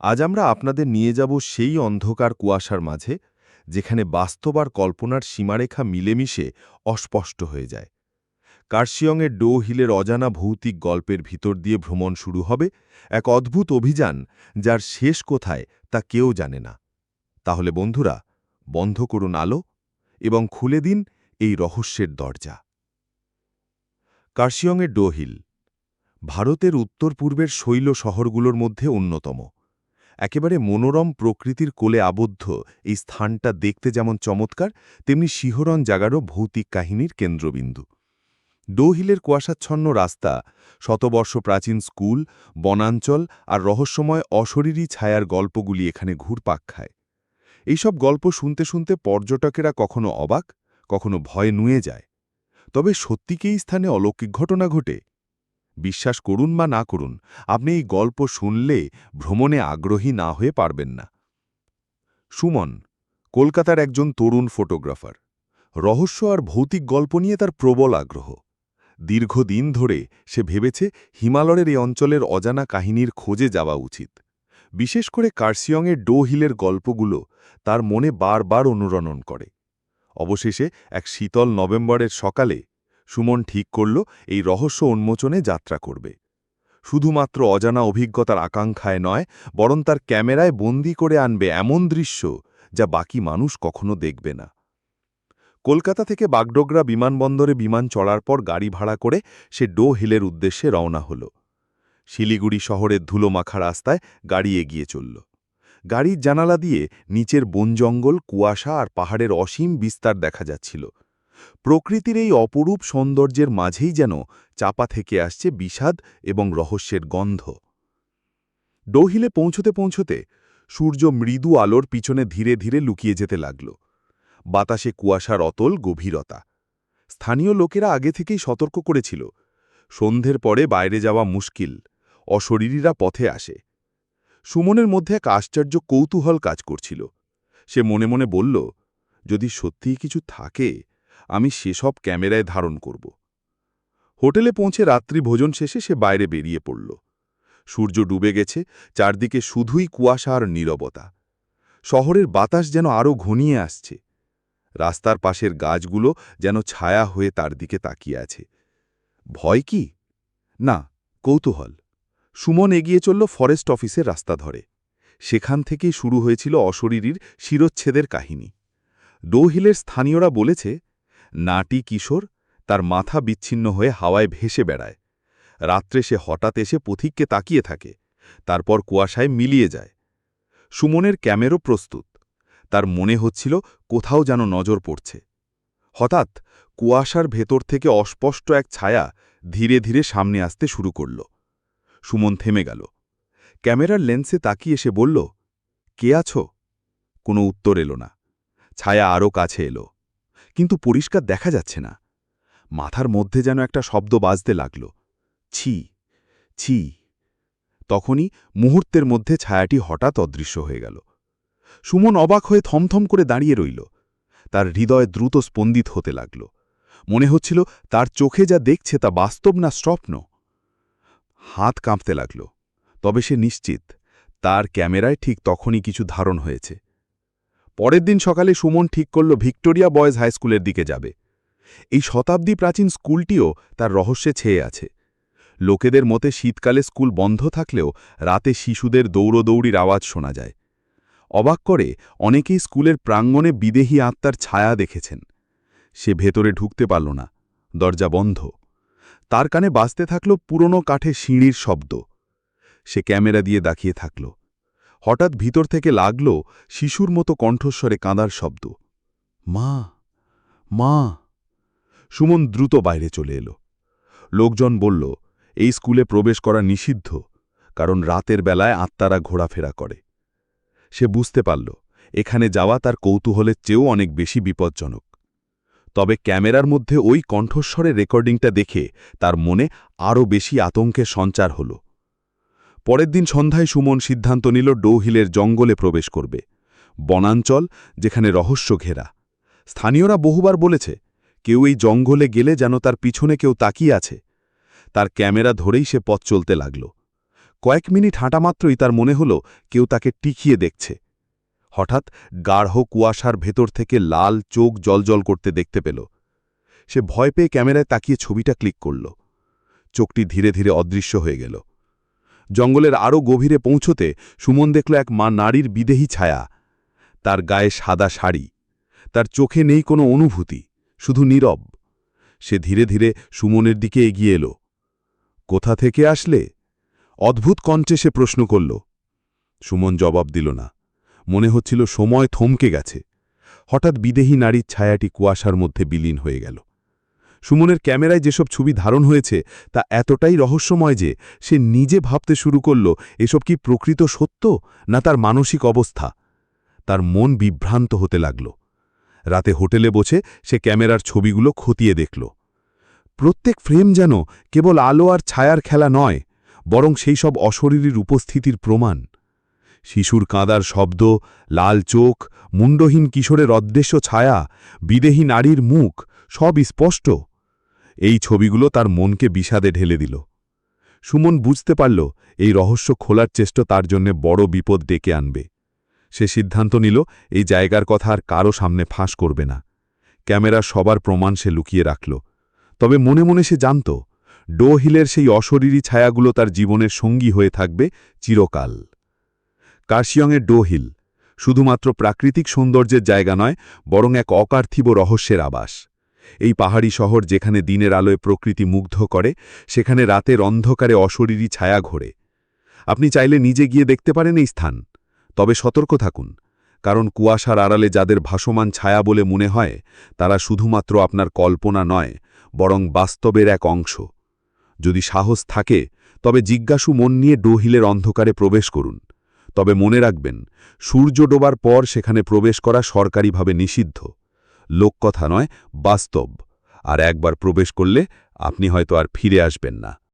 আজ আমরা আপনাদের নিয়ে যাব সেই অন্ধকার কুয়াশার মাঝে, যেখানে বাস্তব আর কল্পনার সীমারেখা মিলেমিশে অস্পষ্ট হয়ে যায়। কার্শিয়ংয়ের ডো হিলের অজানা ভৌতিক গল্পের ভিতর দিয়ে ভ্রমণ শুরু হবে, এক অদ্ভুত অভিযান যার শেষ কোথায় তা কেউ জানে না। তাহলে বন্ধুরা, বন্ধ করুন আলো এবং খুলে দিন এই রহস্যের দরজা। কার্শিয়ংয়ের ডো হিল ভারতের উত্তর পূর্বের শৈল শহরগুলোর মধ্যে অন্যতম। একেবারে মনোরম প্রকৃতির কোলে আবদ্ধ এই স্থানটা দেখতে যেমন চমৎকার, তেমনি শিহরণ জাগারও ভৌতিক কাহিনীর কেন্দ্রবিন্দু। ডো হিলের কুয়াশাচ্ছন্ন রাস্তা, শতবর্ষ প্রাচীন স্কুল, বনাঞ্চল আর রহস্যময় অশরীরী ছায়ার গল্পগুলি এখানে ঘুরপাক খায়। এইসব গল্প শুনতে শুনতে পর্যটকেরা কখনো অবাক, কখনো ভয়ে নুয়ে যায়। তবে সত্যি কি এই স্থানে অলৌকিক ঘটনা ঘটে? বিশ্বাস করুন বা না করুন, আপনি এই গল্প শুনলে ভ্রমণে আগ্রহী না হয়ে পারবেন না। সুমন কলকাতার একজন তরুণ ফটোগ্রাফার। রহস্য আর ভৌতিক গল্প নিয়ে তার প্রবল আগ্রহ। দীর্ঘদিন ধরে সে ভেবেছে হিমালয়ের এই অঞ্চলের অজানা কাহিনীর খোঁজে যাওয়া উচিত। বিশেষ করে কার্শিয়ংয়ের ডো হিলের গল্পগুলো তার মনে বারবার অনুরণন করে। অবশেষে এক শীতল নভেম্বরের সকালে সুমন ঠিক করল এই রহস্য উন্মোচনে যাত্রা করবে। শুধুমাত্র অজানা অভিজ্ঞতার আকাঙ্ক্ষায় নয়, বরং তার ক্যামেরায় বন্দি করে আনবে এমন দৃশ্য যা বাকি মানুষ কখনো দেখবে না। কলকাতা থেকে বাগডোগরা বিমানবন্দরে বিমান চড়ার পর গাড়ি ভাড়া করে সে ডো হিলের উদ্দেশ্যে রওনা হল। শিলিগুড়ি শহরের ধুলোমাখা রাস্তায় গাড়ি এগিয়ে চলল। গাড়ির জানালা দিয়ে নিচের বনজঙ্গল, কুয়াশা আর পাহাড়ের অসীম বিস্তার দেখা যাচ্ছিল। প্রকৃতির এই অপরূপ সৌন্দর্যের মাঝেই যেন চাপা থেকে আসছে বিষাদ এবং রহস্যের গন্ধ। ডো হিলে পৌঁছতে পৌঁছতে সূর্য মৃদু আলোর পিছনে ধীরে ধীরে লুকিয়ে যেতে লাগল। বাতাসে কুয়াশার অতল গভীরতা। স্থানীয় লোকেরা আগে থেকেই সতর্ক করেছিল, সন্ধ্যের পরে বাইরে যাওয়া মুশকিল, অশরীরীরা পথে আসে। সুমনের মধ্যে এক আশ্চর্য কৌতূহল কাজ করছিল। সে মনে মনে বলল, যদি সত্যিই কিছু থাকে, আমি সেসব ক্যামেরায় ধারণ করব। হোটেলে পৌঁছে রাত্রি ভোজন শেষে সে বাইরে বেরিয়ে পড়ল। সূর্য ডুবে গেছে, চারদিকে শুধুই কুয়াশা আর নীরবতা। শহরের বাতাস যেন আরও ঘনিয়ে আসছে। রাস্তার পাশের গাছগুলো যেন ছায়া হয়ে তার দিকে তাকিয়ে আছে। ভয় কি? না, কৌতূহল। সুমন এগিয়ে চলল ফরেস্ট অফিসের রাস্তা ধরে। সেখান থেকেই শুরু হয়েছিল অশরীরীর শিরচ্ছেদের কাহিনী। ডো হিলের স্থানীয়রা বলেছে, নাটি কিশোর তার মাথা বিচ্ছিন্ন হয়ে হাওয়ায় ভেসে বেড়ায়। রাত্রে সে হঠাৎ এসে পথিককে তাকিয়ে থাকে, তারপর কুয়াশায় মিলিয়ে যায়। সুমনের ক্যামেরো প্রস্তুত। তার মনে হচ্ছিল কোথাও যেন নজর পড়ছে। হঠাৎ কুয়াশার ভেতর থেকে অস্পষ্ট এক ছায়া ধীরে ধীরে সামনে আসতে শুরু করল। সুমন থেমে গেল। ক্যামেরার লেন্সে তাকিয়ে সে বলল, কে আছো? কোনো উত্তর এলো না। ছায়া আরও কাছে এলো, কিন্তু পরিষ্কার দেখা যাচ্ছে না। মাথার মধ্যে যেন একটা শব্দ বাজতে লাগল, ছি ছি। তখনই মুহূর্তের মধ্যে ছায়াটি হঠাৎ অদৃশ্য হয়ে গেল। সুমন অবাক হয়ে থমথম করে দাঁড়িয়ে রইল। তার হৃদয় দ্রুত স্পন্দিত হতে লাগল। মনে হচ্ছিল তার চোখে যা দেখছে তা বাস্তব না স্বপ্ন। হাত কাঁপতে লাগল। তবে সে নিশ্চিত, তার ক্যামেরায় ঠিক তখনই কিছু ধারণ হয়েছে। পরের দিন সকালে সুমন ঠিক করল ভিক্টোরিয়া বয়েজ হাই স্কুলের দিকে যাবে। এই শতাব্দী প্রাচীন স্কুলটিও তার রহস্যে ছেয়ে আছে। লোকেদের মতে শীতকালে স্কুল বন্ধ থাকলেও রাতে শিশুদের দৌড়দৌড়ির আওয়াজ শোনা যায়। অবাক করে অনেকেই স্কুলের প্রাঙ্গণে বিদেহী আত্মার ছায়া দেখেছেন। সে ভেতরে ঢুকতে পারল না, দরজা বন্ধ। তার কানে বাজতে থাকল পুরনো কাঠে সিঁড়ির শব্দ। সে ক্যামেরা দিয়ে তাকিয়ে থাকল। হঠাৎ ভিতর থেকে লাগল শিশুর মতো কণ্ঠস্বরে কাঁদার শব্দ, মা মা। সুমন দ্রুত বাইরে চলে এলো। লোকজন বলল, এই স্কুলে প্রবেশ করা নিষিদ্ধ, কারণ রাতের বেলায় আত্মারা ঘোরাফেরা করে। সে বুঝতে পারল, এখানে যাওয়া তার কৌতূহলের চেয়েও অনেক বেশি বিপজ্জনক। তবে ক্যামেরার মধ্যে ওই কণ্ঠস্বরের রেকর্ডিংটা দেখে তার মনে আরও বেশি আতঙ্কের সঞ্চার হল। পরের দিন সন্ধ্যায় সুমন সিদ্ধান্ত নিল ডো হিলের জঙ্গলে প্রবেশ করবে। বনাঞ্চল, যেখানে রহস্য ঘেরা। স্থানীয়রা বহুবার বলেছে, কেউ এই জঙ্গলে গেলে যেন তার পিছনে কেউ তাকিয়ে আছে। তার ক্যামেরা ধরেই সে পথ চলতে লাগল। কয়েক মিনিট হাঁটা মাত্রই তার মনে হল কেউ তাকে টিকিয়ে দেখছে। হঠাৎ গাঢ় কুয়াশার ভেতর থেকে লাল চোখ জ্বলজ্বল করতে দেখতে পেল। সে ভয় পেয়ে ক্যামেরায় তাকিয়ে ছবিটা ক্লিক করল। চোখটি ধীরে ধীরে অদৃশ্য হয়ে গেল। জঙ্গলের আরও গভীরে পৌঁছতে সুমন দেখল এক নারীর বিদেহী ছায়া। তার গায়ে সাদা শাড়ি, তার চোখে নেই কোনো অনুভূতি, শুধু নীরব। সে ধীরে ধীরে সুমনের দিকে এগিয়ে এলো। কোথা থেকে আসলে? অদ্ভুত কণ্ঠে সে প্রশ্ন করল। সুমন জবাব দিল না। মনে হচ্ছিল সময় থমকে গেছে। হঠাৎ বিদেহী নারীর ছায়াটি কুয়াশার মধ্যে বিলীন হয়ে গেল। সুমনের ক্যামেরায় যেসব ছবি ধারণ হয়েছে তা এতটাই রহস্যময় যে সে নিজে ভাবতে শুরু করল এসব কি প্রকৃত সত্য না তার মানসিক অবস্থা। তার মন বিভ্রান্ত হতে লাগল। রাতে হোটেলে বসে সে ক্যামেরার ছবিগুলো খতিয়ে দেখল। প্রত্যেক ফ্রেম যেন কেবল আলো আর ছায়ার খেলা নয়, বরং সেই সব অশরীরীর উপস্থিতির প্রমাণ। শিশুর কাঁদার শব্দ, লাল চোখ, মুন্ডহীন কিশোরের অদৃশ্য ছায়া, বিদেহী নারীর মুখ, সব স্পষ্ট। এই ছবিগুলো তার মনকে বিষাদে ঢেলে দিল। সুমন বুঝতে পারল এই রহস্য খোলার চেষ্টা তার জন্য বড় বিপদ ডেকে আনবে। সে সিদ্ধান্ত নিল এই জায়গার কথা আর কারো সামনে ফাঁস করবে না। ক্যামেরার সবার প্রমাণ সে লুকিয়ে রাখল। তবে মনে মনে সে জানত ডো হিলের সেই অশরীরী ছায়াগুলো তার জীবনের সঙ্গী হয়ে থাকবে চিরকাল। কার্শিয়ংয়ের ডো হিল শুধুমাত্র প্রাকৃতিক সৌন্দর্যের জায়গা নয়, বরং এক অপার্থিব রহস্যের আবাস। এই পাহাড়ি শহর যেখানে দিনের আলোয় প্রকৃতি মুগ্ধ করে, সেখানে রাতের অন্ধকারে অশরীরী ছায়া ঘোরে। আপনি চাইলে নিজে গিয়ে দেখতে পারেন এই স্থান। তবে সতর্ক থাকুন, কারণ কুয়াশার আড়ালে যাদের ভাসমান ছায়া বলে মনে হয় তারা শুধুমাত্র আপনার কল্পনা নয়, বরং বাস্তবের এক অংশ। যদি সাহস থাকে তবে জিজ্ঞাসু মন নিয়ে ডো হিলের অন্ধকারে প্রবেশ করুন। তবে মনে রাখবেন, সূর্য ডোবার পর সেখানে প্রবেশ করা সরকারিভাবে নিষিদ্ধ। লোককথা নয়, বাস্তব। আর একবার প্রবেশ করলে আপনি হয়তো আর ফিরে আসবেন না।